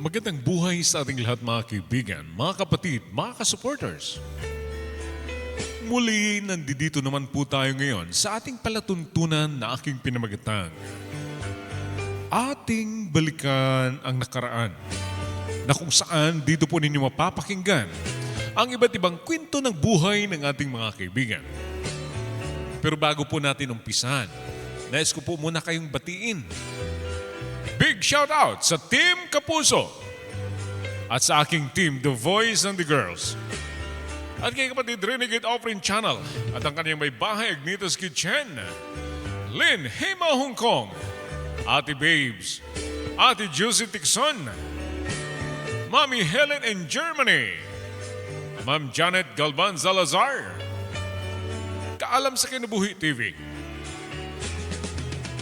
Magandang buhay sa ating lahat mga kaibigan, mga kapatid, mga kasupporters. Muli, nandito naman po tayo ngayon sa ating palatuntunan na aking pinamagatang. Ating balikan ang nakaraan na kung saan dito po ninyo mapapakinggan ang iba't ibang kwento ng buhay ng ating mga kaibigan. Pero bago po natin umpisahan, nais ko po muna kayong batiin. Big shout out sa Team Kapuso at sa aking team, The Voice and the Girls. At kay kapatid Renegade Offering Channel at ang kanyang may bahay Agnitas Kitchen, Lynn Hema Hong Kong, Ate Babes, Ate Juicy Tixon, Mami Helen in Germany, Ma'am Janet Galvan Salazar, Kaalam sa Kinabuhi TV,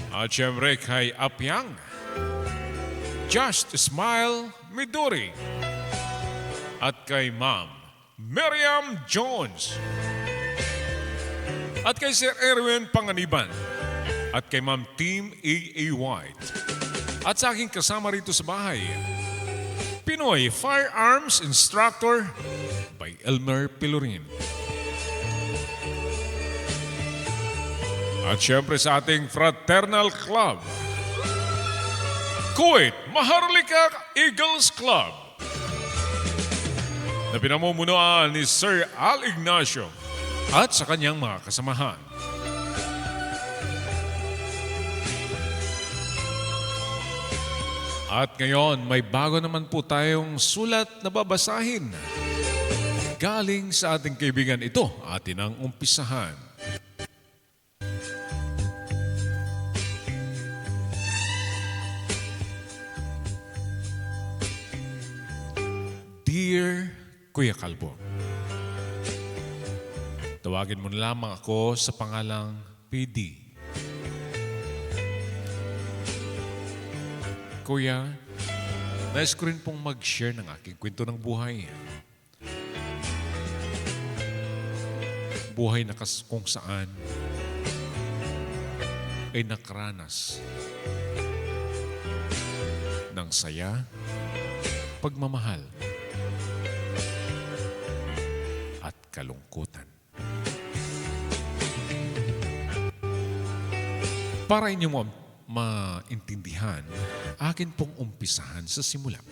at syempre kay Apyang, Just Smile Midori, at kay Ma'am Miriam Jones, at kay Sir Erwin Panganiban, at kay Ma'am Team A.A. White, at sa aking kasama rito sa bahay, Pinoy Firearms Instructor by Elmer Pilorin. At syempre sa ating fraternal club, Kuwait Maharlika Eagles Club, na pinamumunuan ni Sir Al Ignacio at sa kanyang mga kasamahan. At ngayon, may bago naman po tayong sulat na babasahin. Galing sa ating kaibigan ito, atin ang umpisahan. Dear Kuya Kalbo, tawagin mo na lamang ako sa pangalang PD. Kuya, nais ko rin pong mag-share ng aking kwento ng buhay. Buhay na kung saan ay nakaranas ng saya, pagmamahal, at kalungkutan. Para inyo maintindihan, akin pong umpisahan sa simula.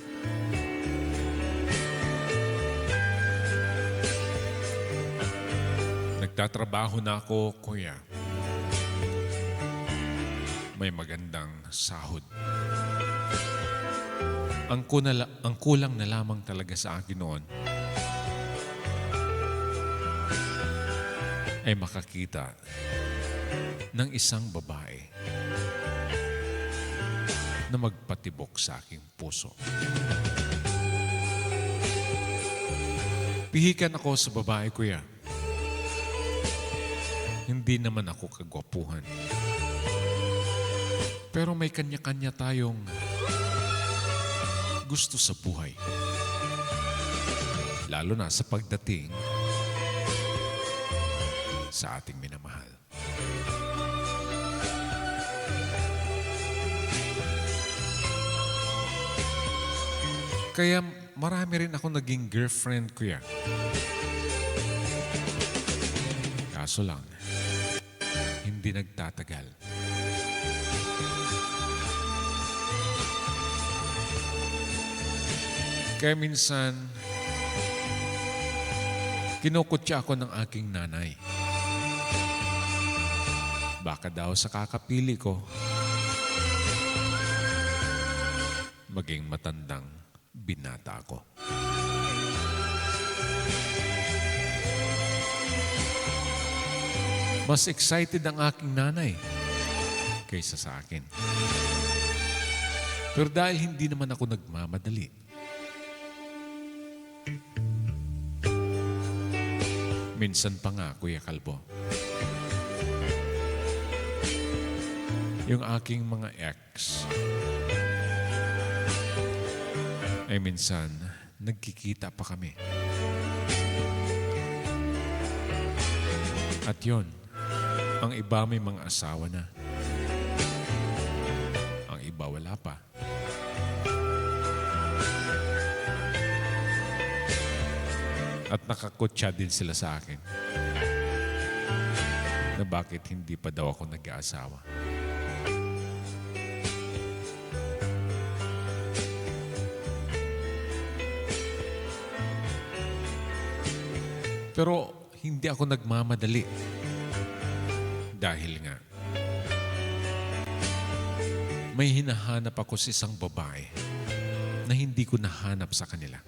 Nagtatrabaho na ako, kuya. May magandang sahod. Ang kulang na lamang talaga sa akin noon ay makakita ng isang babae na magpatibok sa aking puso. Pihikan ako sa babae, kuya. Hindi naman ako kagwapuhan. Pero may kanya-kanya tayong gusto sa buhay. Lalo na sa pagdating sa ating minamahal. Kaya marami rin ako naging girlfriend, kuya. Kaso lang, hindi nagtatagal. Kaya minsan, kinukutya ako ng aking nanay. Baka daw sa kakapili ko, maging matandang binata ko. Mas excited ang aking nanay kaysa sa akin. Pero dahil hindi naman ako nagmamadali, minsan pa nga, Kuya Kalbo, yung aking mga ex ay minsan nagkikita pa kami. At yon, ang iba may mga asawa na. Ang iba wala pa. At nakakutya din sila sa akin na bakit hindi pa daw ako nag-aasawa. Pero hindi ako nagmamadali. Dahil nga, may hinahanap ako sa isang babae na hindi ko nahanap sa kanila.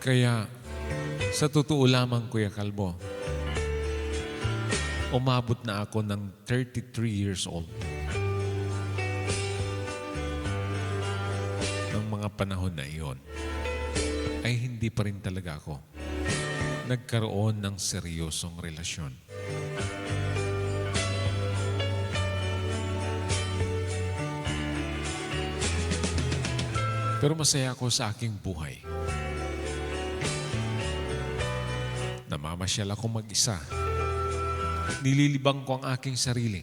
Kaya, sa totoo lamang, Kuya Kalbo, umabot na ako ng 33 years old. Ng mga panahon na iyon, ay hindi pa rin talaga ako nagkaroon ng seryosong relasyon. Pero masaya ako sa aking buhay. Namamasyal ako mag-isa. Nililibang ko ang aking sarili.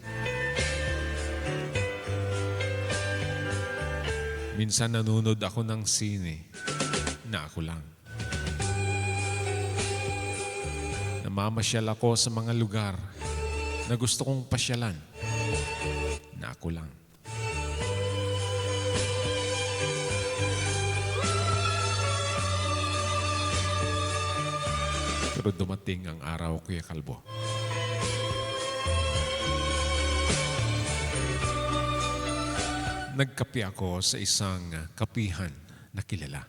Minsan nanonood ako ng sine na ako lang. Namamasyal ako sa mga lugar na gusto kong pasyalan na ako lang. Pero dumating ang araw, Kuya Kalbo. Nagkape ako sa isang kapihan na kilala.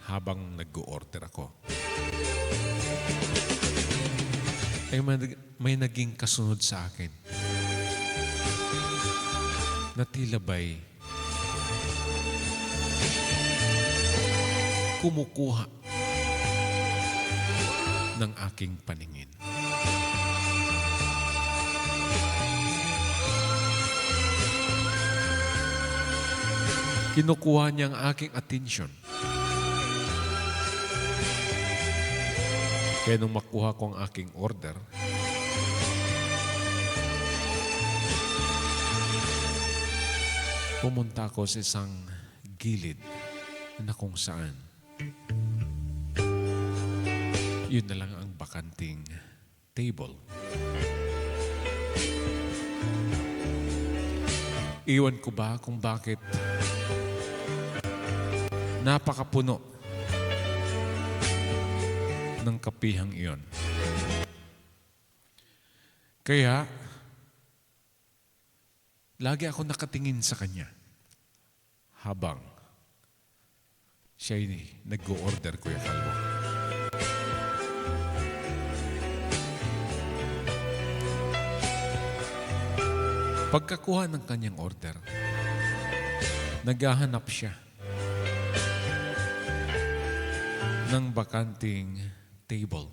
Habang nag-o-order ako, ay may naging kasunod sa akin na tila ba'y kumukuha ng aking paningin. Kinukuha niya ang aking atensyon. Kaya nung makuha ko ang aking order, pumunta ako sa isang gilid na kung saan yun na lang ang bakanting table. Iwan ko ba kung bakit napakapuno ng kapihang iyon. Kaya, lagi ako nakatingin sa kanya habang siya'y nag-o-order, Kuya Kalbo. Pagkakuha ng kanyang order, naghahanap siya ng bakanting table.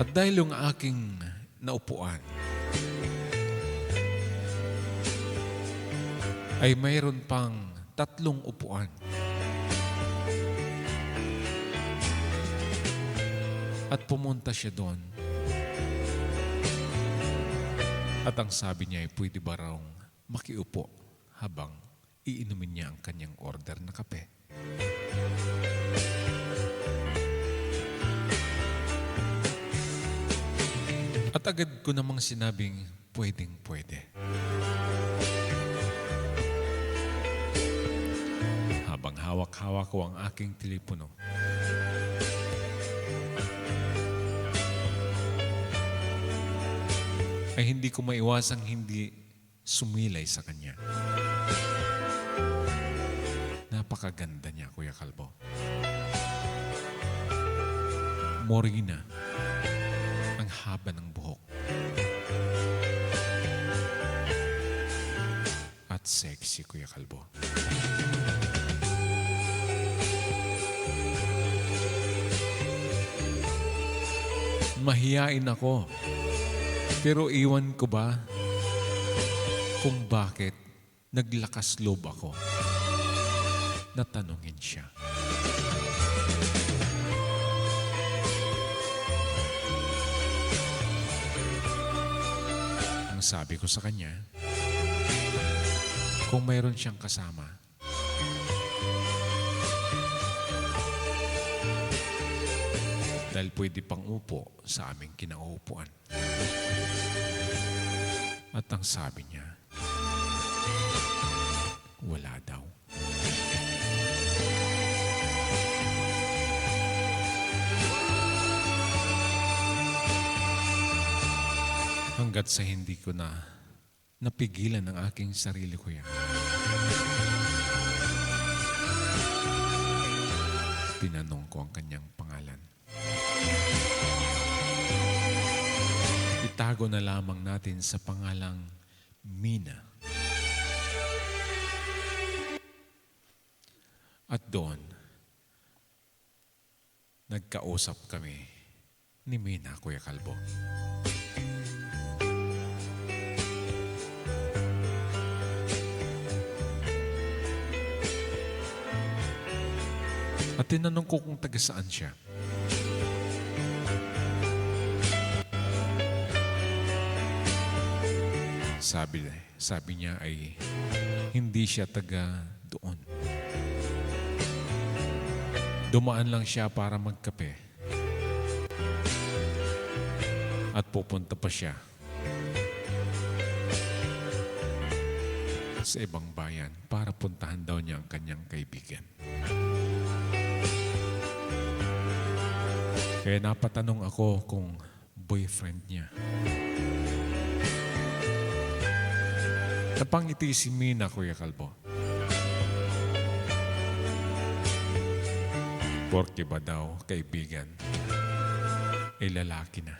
At dahil yung aking naupuan ay mayroon pang 3 upuan. At pumunta siya doon. At ang sabi niya ay pwede ba raw makiupo habang iinumin niya ang kanyang order na kape. At agad ko namang sinabing pwedeng-pwede. Habang hawak-hawak ko ang aking telepono, ay hindi ko maiwasang hindi sumilay sa kanya. Napakaganda niya, Kuya Kalbo. Morena ang haba ng buhok. At sexy, Kuya Kalbo. Mahiyain ako. Pero iwan ko ba kung bakit naglakas loob ako na tanungin siya. sabi ko sa kanya, kung mayroon siyang kasama, dahil pwede pang upo sa aming kinauupuan. At ang sabi niya, wala daw. Hanggat sa hindi ko na napigilan ang aking sarili ko yan. Tinanong ko ang kanyang pangalan. Itago na lamang natin sa pangalang Mina. At doon, nagkausap kami ni Mina, Kuya Kalbo. At tinanong ko kung taga saan siya. Sabi niya ay hindi siya taga doon. Dumaan lang siya para magkape. At pupunta pa siya sa ibang bayan para puntahan daw niya ang kanyang kaibigan. Kaya napatanong ako kung boyfriend niya. Napangiti si Mina, Kuya Kalbo. Porke ba daw, kaibigan, ay lalaki na.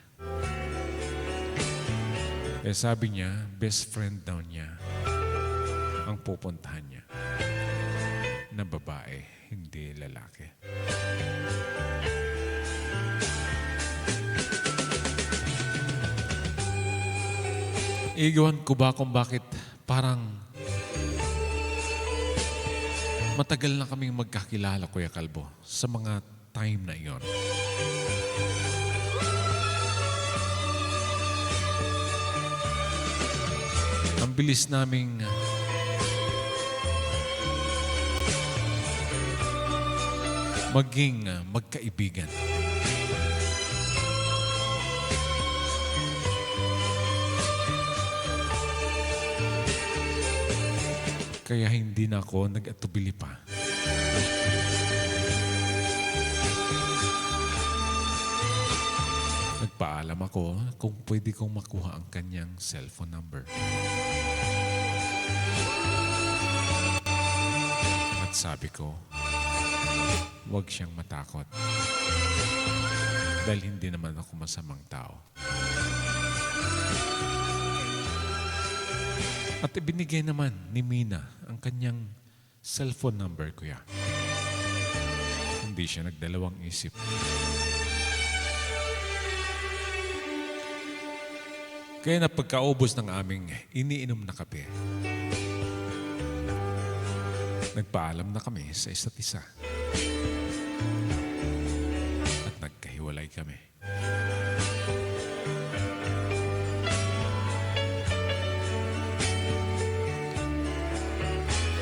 Kaya sabi niya, best friend daw niya ang pupuntahan niya na babae, hindi lalaki. Iiwan ko ba kung bakit parang matagal na kaming magkakilala, Kuya Kalbo, sa mga time na iyon. Ang bilis naming maging magkaibigan. Kaya hindi na ako nag-atubili pa. Nagpaalam ako kung pwede kong makuha ang kanyang cellphone number. At sabi ko, huwag siyang matakot. Dahil hindi naman ako masamang tao. At ibinigay naman ni Mina ang kanyang cellphone number, Kuya. Hindi siya nagdalawang isip. Kaya na pagkaubos ng aming iniinom na kape, nagpaalam na kami sa isa't isa. At nagkahiwalay kami.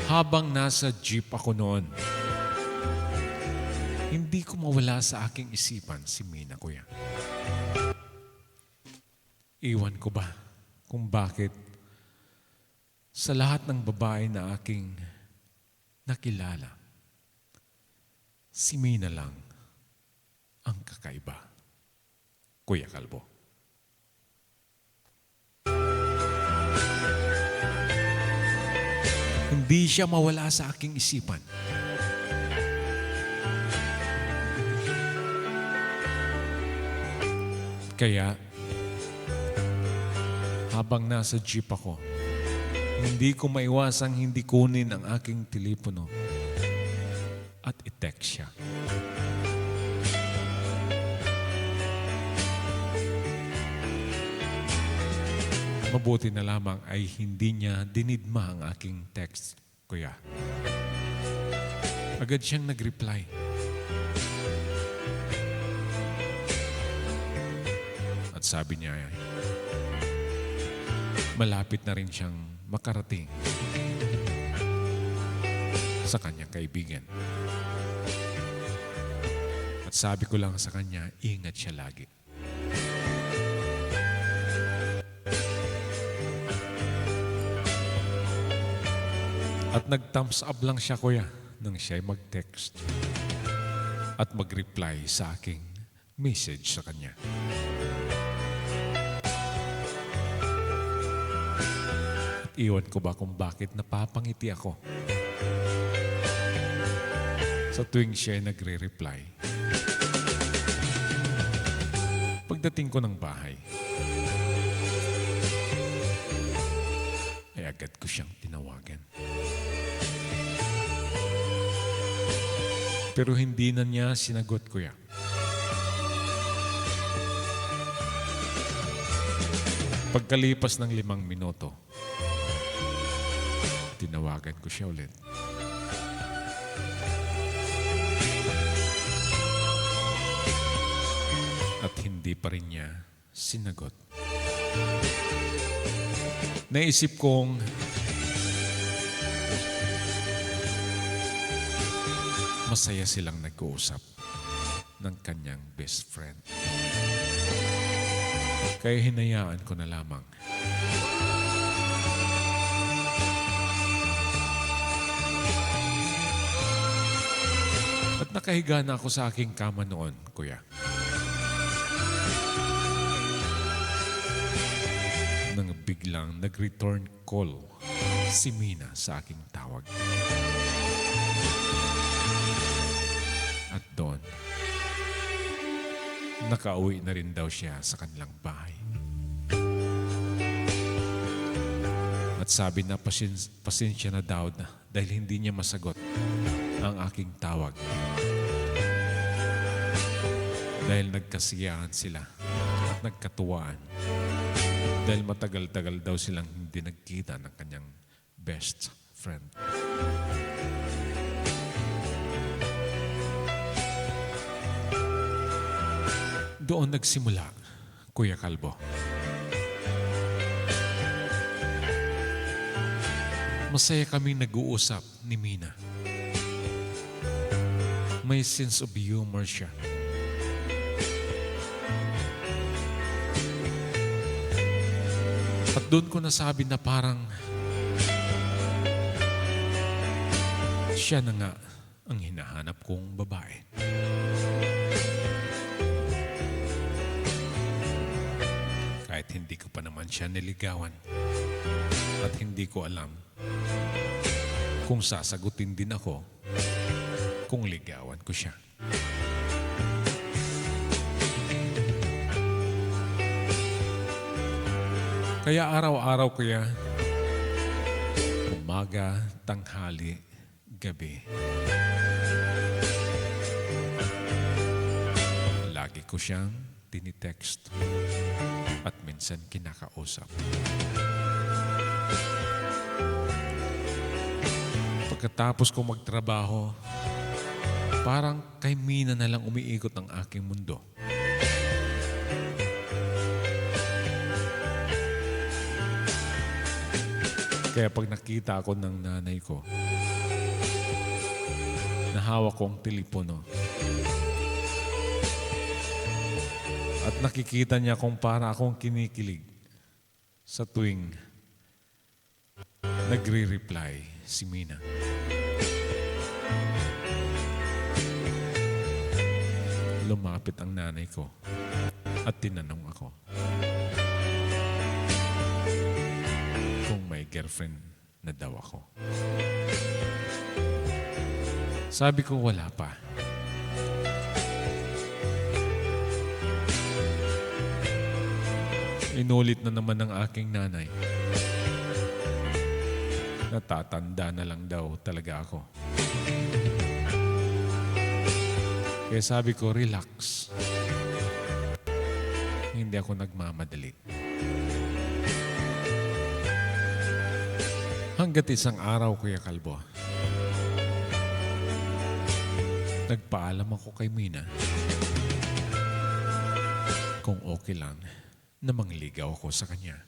Habang nasa jeep ako noon, hindi ko mawala sa aking isipan si Mina, Kuya. Iwan ko ba kung bakit sa lahat ng babae na aking nakilala, si Mina lang ang kakaiba, Kuya Kalbo. Hindi siya mawala sa aking isipan. Kaya, habang nasa jeep ako, hindi ko maiwasang hindi kunin ang aking telepono at i-text siya. Mabuti na lamang ay hindi niya dinidma ang aking text, Kuya. Agad siyang nag-reply. At sabi niya, malapit na rin siyang makarating sa kanyang kaibigan. At sabi ko lang sa kanya, ingat siya lagi. At nag-thumbs up lang siya, kuya, nang siya'y mag-text at mag-reply sa aking message sa kanya. At iwan ko ba kung bakit napapangiti ako sa tuwing siya'y nagre-reply. Pagdating ko ng bahay, ay agad ko siyang tinawagan. Pero hindi na niya sinagot, kuya. Pagkalipas ng 5 minuto, tinawagan ko siya ulit. At hindi pa rin niya sinagot. Naisip kong masaya silang nag-uusap ng kanyang best friend. Kaya hinayaan ko na lamang. At nakahiga na ako sa aking kama noon, kuya. Nang biglang nag-return call si Mina sa aking tawag. At doon, nakauwi na rin daw siya sa kanilang bahay. At sabi na pasensya na daw dahil hindi niya masagot ang aking tawag. Dahil nagkasiyahan sila at nagkatuwaan. Dahil matagal-tagal daw silang hindi nagkita ng kanyang best friend. Doon nagsimula, Kuya Kalbo. Masaya kaming nag-uusap ni Mina. May sense of humor siya. At doon ko nasabi na parang siya na nga ang hinahanap kong babae. Kahit hindi ko pa naman siya niligawan at hindi ko alam kung sasagutin din ako kung ligawan ko siya. Kaya araw-araw kuya, umaga, tanghali, gabi, lagi ko siyang tinitext at minsan kinakausap. Pagkatapos ko magtrabaho, parang kay Mina na lang umiikot ang aking mundo. Kaya pag nakita ako ng nanay ko, nahawak ko ang telepono. At nakikita niya kung para akong kinikilig sa tuwing nagre-reply si Mina. Lumapit ang nanay ko at tinanong ako kung may girlfriend na daw ako. Sabi ko wala pa. Inulit na naman ng aking nanay. Natatanda na lang daw talaga ako. Kaya sabi ko, relax. Hindi ako nagmamadali. Hanggat isang araw, Kuya Kalbo, nagpaalam ako kay Mina kung okay lang na mangligaw ako sa kanya.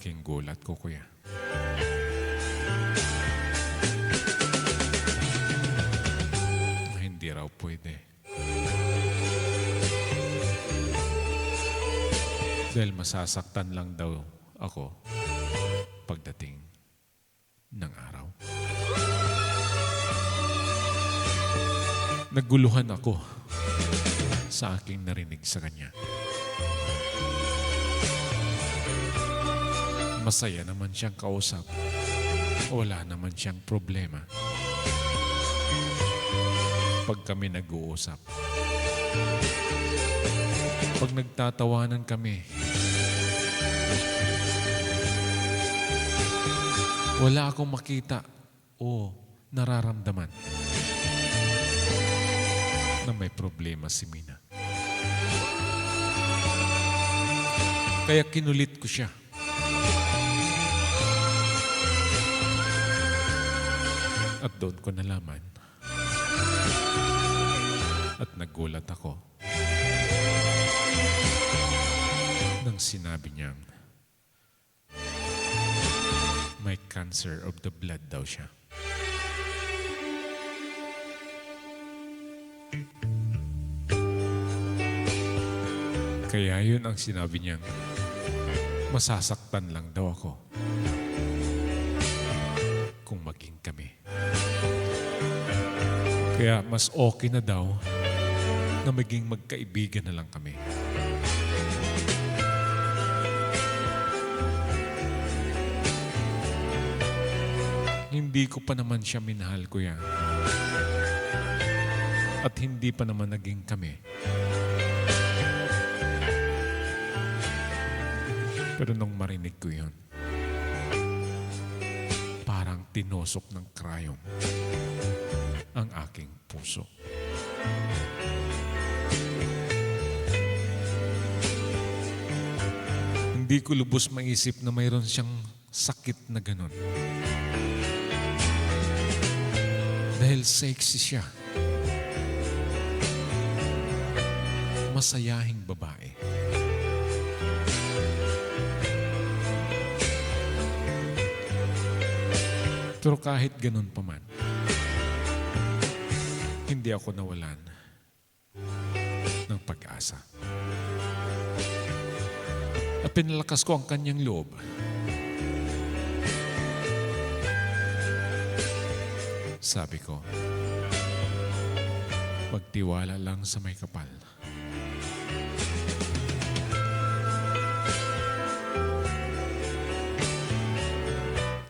malaking gulat ko, kuya. Hindi raw pwede. Dahil masasaktan lang daw ako pagdating ng araw. Naguluhan ako sa aking narinig sa kanya. Masaya naman siyang kausap. Wala naman siyang problema. Pag kami nag-uusap. Pag nagtatawanan kami, wala akong makita o nararamdaman na may problema si Mina. Kaya kinulit ko siya. At doon ko nalaman at nagulat ako nang sinabi niyang may cancer of the blood daw siya. Kaya yun ang sinabi niyang masasaktan lang daw ako kung maging kami. Kaya mas okay na daw na maging magkaibigan na lang kami. Hindi ko pa naman siya minahal, kuya. At hindi pa naman naging kami. Pero nung marinig ko yun, parang tinosok ng krayong ang aking puso. Hindi ko lubos maisip na mayroon siyang sakit na ganon. Dahil sexy siya. Masayahing babae. Pero kahit ganun pa man, hindi ako nawalan ng pag-asa. At pinalakas ko ang kanyang loob. Sabi ko, pagtiwala lang sa may kapal.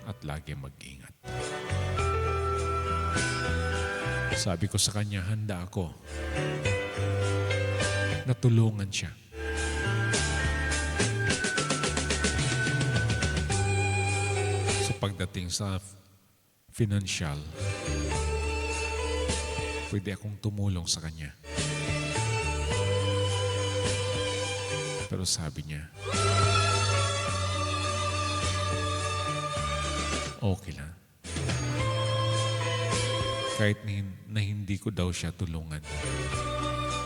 At lagi mag-ingat. Sabi ko sa kanya, handa ako na tulungan siya. Sa pagdating sa financial, pwede akong tumulong sa kanya. Pero sabi niya, okay lang. Kahit na hindi ko daw siya tulungan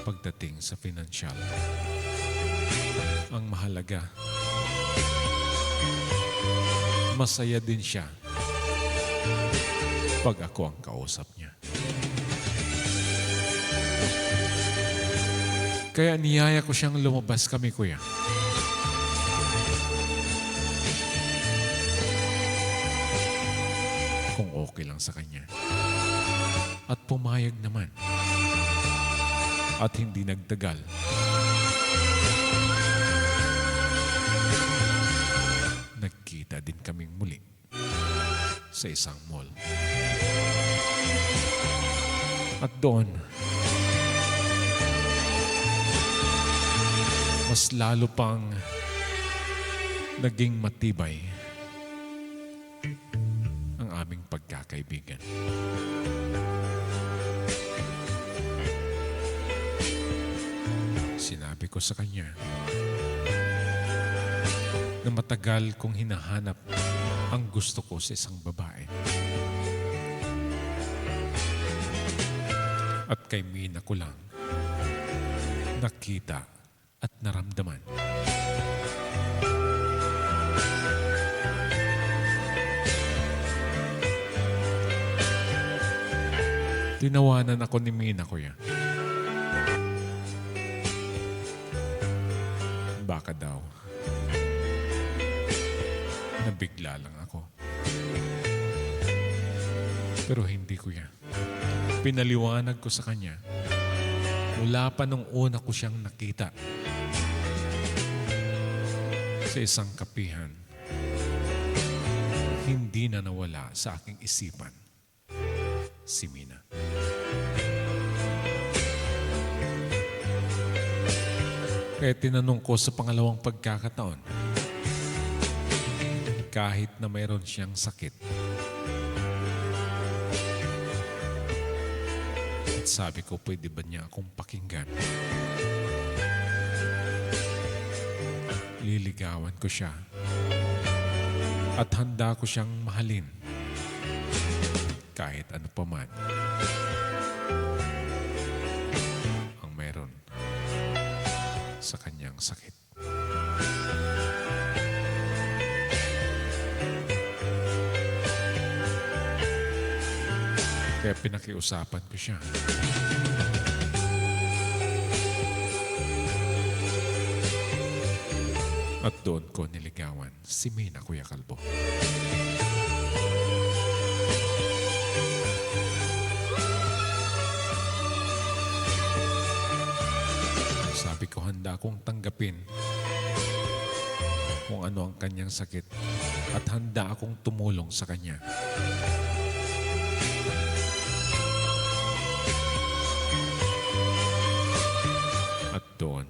pagdating sa financial. Ang mahalaga, masaya din siya pag ako ang kausap niya. Kaya niyaya ko siyang lumabas kami, kuya. Kung okay lang sa kanya. At pumayag naman. At hindi nagtagal. Nagkita din kaming muli sa isang mall. At doon, mas lalo pang naging matibay ang aming pagkakaibigan. Sinabi ko sa kanya na matagal kong hinahanap ang gusto ko sa isang babae. At kay Mina ko lang nakita at naramdaman Tinawanan ako ni Mina, kuya. Baka daw. Nabigla lang ako. Pero hindi, kuya. Pinaliwanag ko sa kanya. Mula pa nung una ko siyang nakita sa isang kapihan, hindi na nawala sa aking isipan si Mina. Kaya tinanong ko sa pangalawang pagkakataon, kahit na mayroon siyang sakit, at sabi ko, pwede ba niya akong pakinggan? Liligawan ko siya at handa ko siyang mahalin kahit ano pa man ang meron sa kanyang sakit. Kaya pinakiusapan ko siya. At doon ko niligawan si Mina, Kuya Kalbo. Sabi ko, handa akong tanggapin kung ano ang kanyang sakit at handa akong tumulong sa kanya. At doon,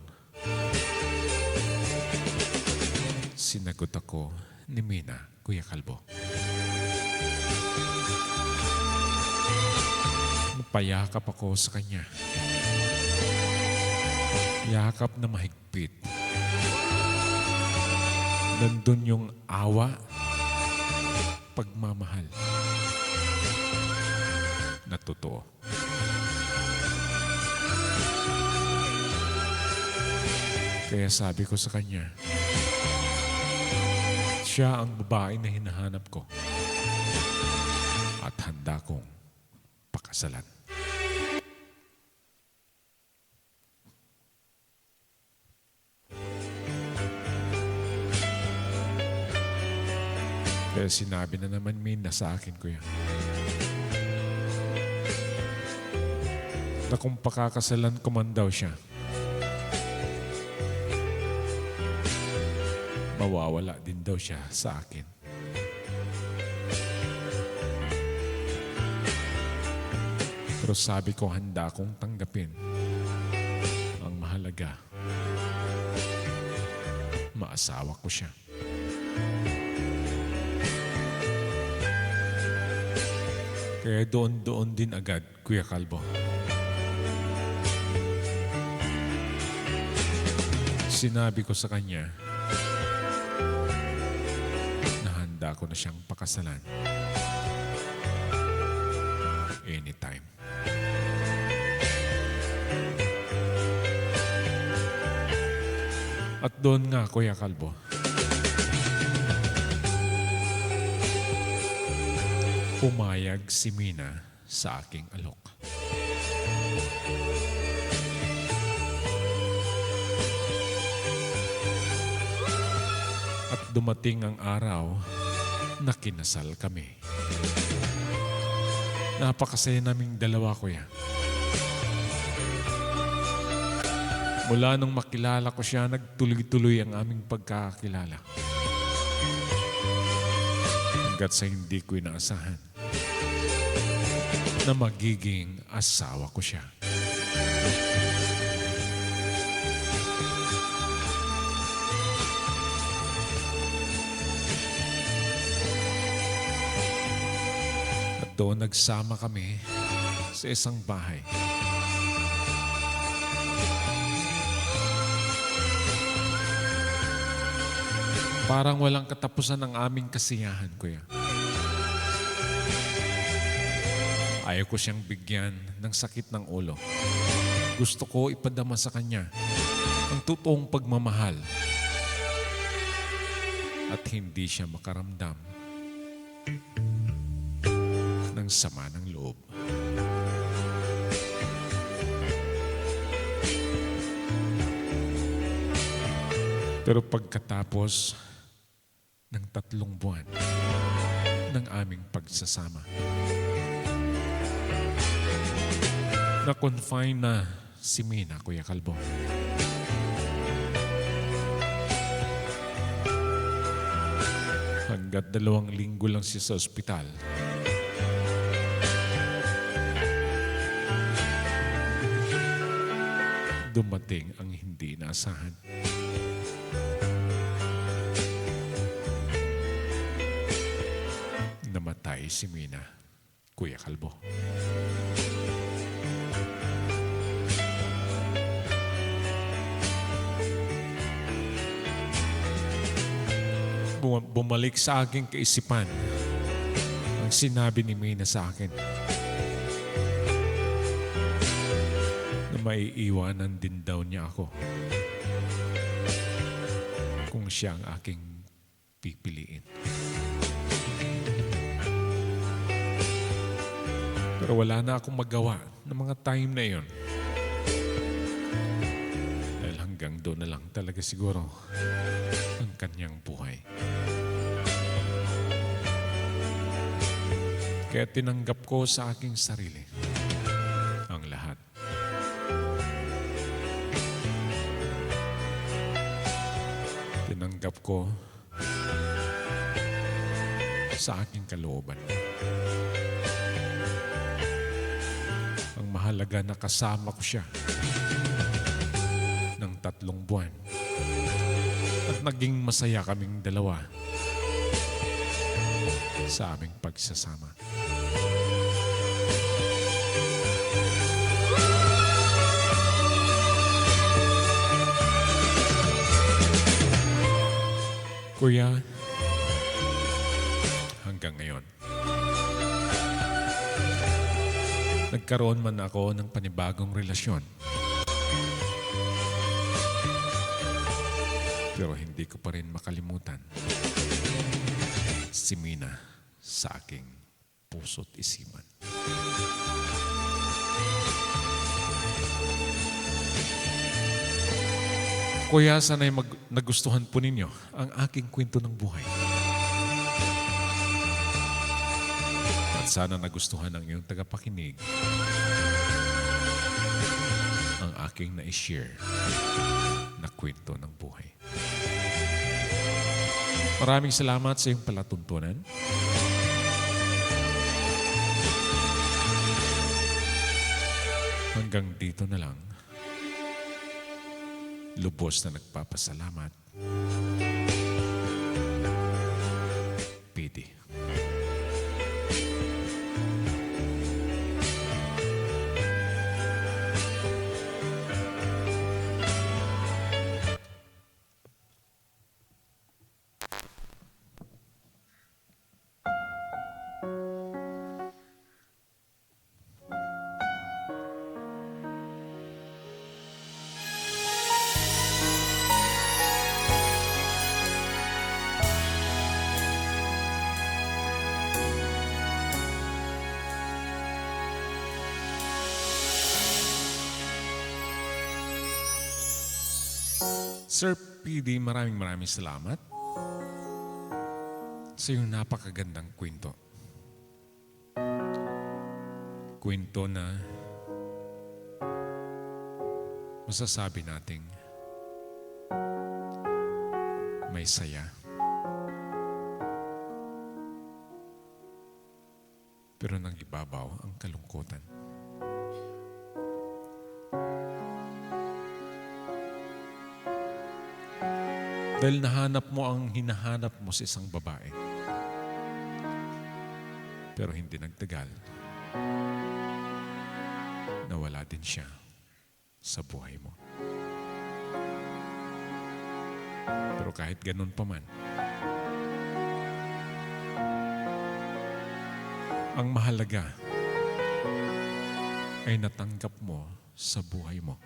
sinagot ako ni Mina, Kuya Kalbo. Napayakap ako sa kanya. Yakap na mahigpit. Nandun yung awa, pagmamahal na totoo. Kaya sabi ko sa kanya, siya ang babae na hinahanap ko at handa kong pakasalan. Kaya sinabi na naman Mina sa akin, kuya, na kung pakakasalan ko man daw siya, mawawala din daw siya sa akin. Pero sabi ko, handa akong tanggapin. Ang mahalaga, maasawa ko siya. Kaya doon din agad, Kuya Kalbo. Sinabi ko sa kanya na handa ko na siyang pakasalan anytime. At doon nga, Kuya Kalbo, pumayag si Mina sa aking alok. At dumating ang araw na kinasal kami. Napakasaya naming dalawa, kuya. Mula nung makilala ko siya, nagtuloy-tuloy ang aming pagkakakilala. Hanggat sa hindi ko inaasahan na magiging asawa ko siya. At doon nagsama kami sa isang bahay. Parang walang katapusan ang aming kasiyahan, kuya. Ayaw ko siyang bigyan ng sakit ng ulo. Gusto ko ipadama sa kanya ang totoong pagmamahal at hindi siya makaramdam ng sama ng loob. Pero pagkatapos ng 3 buwan ng aming pagsasama, na-confine na si Mina, Kuya Kalbo. Hanggat 2 linggo lang siya sa ospital, dumating ang hindi inaasahan. Namatay si Mina, Kuya Kalbo. Bumalik sa aking kaisipan ang sinabi ni Mina sa akin na maiiwanan din daw niya ako kung siya ang aking pipiliin. Pero wala na akong magawa ng mga time na iyon. Dahil hanggang doon na lang talaga siguro ang kanyang buhay. Kaya tinanggap ko sa aking sarili ang lahat. Tinanggap ko sa aking kalooban. Ang mahalaga na kasama ko siya ng 3 buwan. At naging masaya kaming dalawa sa aming pagsasama. Kuya, hanggang ngayon, nagkaroon man ako ng panibagong relasyon. Pero hindi ko pa rin makalimutan si Mina sa aking puso't isipan. Kuya, sana'y nagustuhan po ninyo ang aking kwento ng buhay. At sana nagustuhan ng iyong tagapakinig ang aking na-share na kwento ng buhay. Maraming salamat sa iyong palatuntunan. Hanggang dito na lang. Lubos na nagpapasalamat. PD. Sir PD, maraming salamat sa iyong napakagandang kwento. Kwento na masasabi nating may saya. Pero nang ibabaw ang kalungkutan. Dahil nahanap mo ang hinahanap mo sa isang babae. Pero hindi nagtagal. Nawala din siya sa buhay mo. Pero kahit ganun pa man, ang mahalaga ay natanggap mo sa buhay mo.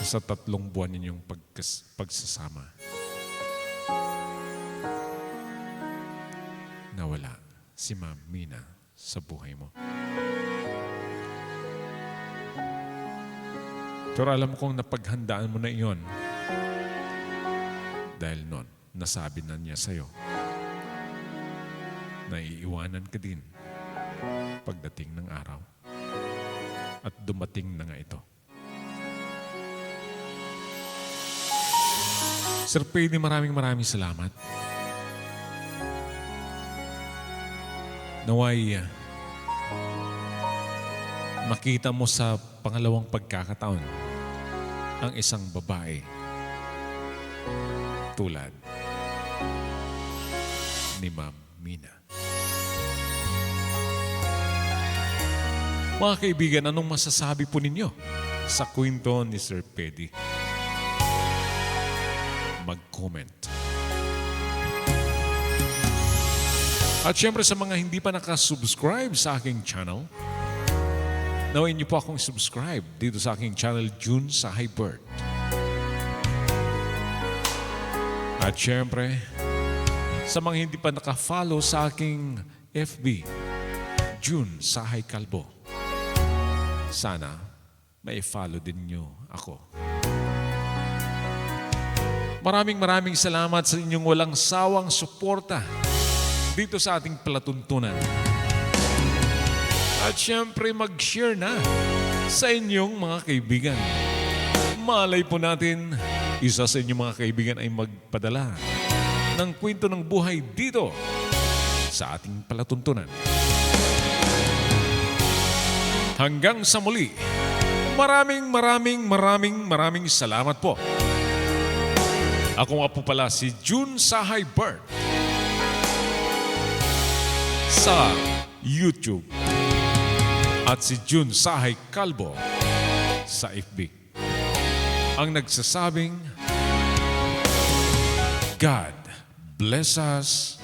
Sa 3 buwan ninyong pagsasama, nawala si Ma'am Mina sa buhay mo. Pero alam kong napaghandaan mo na iyon. Dahil noon, nasabi na niya sa'yo na iiwanan ka din pagdating ng araw. At dumating na nga ito. Sir Pedy, maraming salamat. Naway, makita mo sa pangalawang pagkakataon ang isang babae tulad ni Ma'am Mina. Mga kaibigan, anong masasabi po ninyo sa kwento ni Sir Pedy? Mag-comment. At syempre sa mga hindi pa nakasubscribe sa aking channel, nawain niyo po akong subscribe dito sa aking channel, June Sahay Bird. At syempre, sa mga hindi pa nakafollow sa aking FB, June Sahay Kalbo, sana may follow din niyo ako. Maraming salamat sa inyong walang sawang suporta dito sa ating palatuntunan. At syempre mag-share na sa inyong mga kaibigan. Malay po natin, isa sa inyong mga kaibigan ay magpadala ng kwento ng buhay dito sa ating palatuntunan. Hanggang sa muli, maraming salamat po. Ako nga po pala si June Sahay Bird sa YouTube at si June Sahay Kalbo sa FB. Ang nagsasabing, God bless us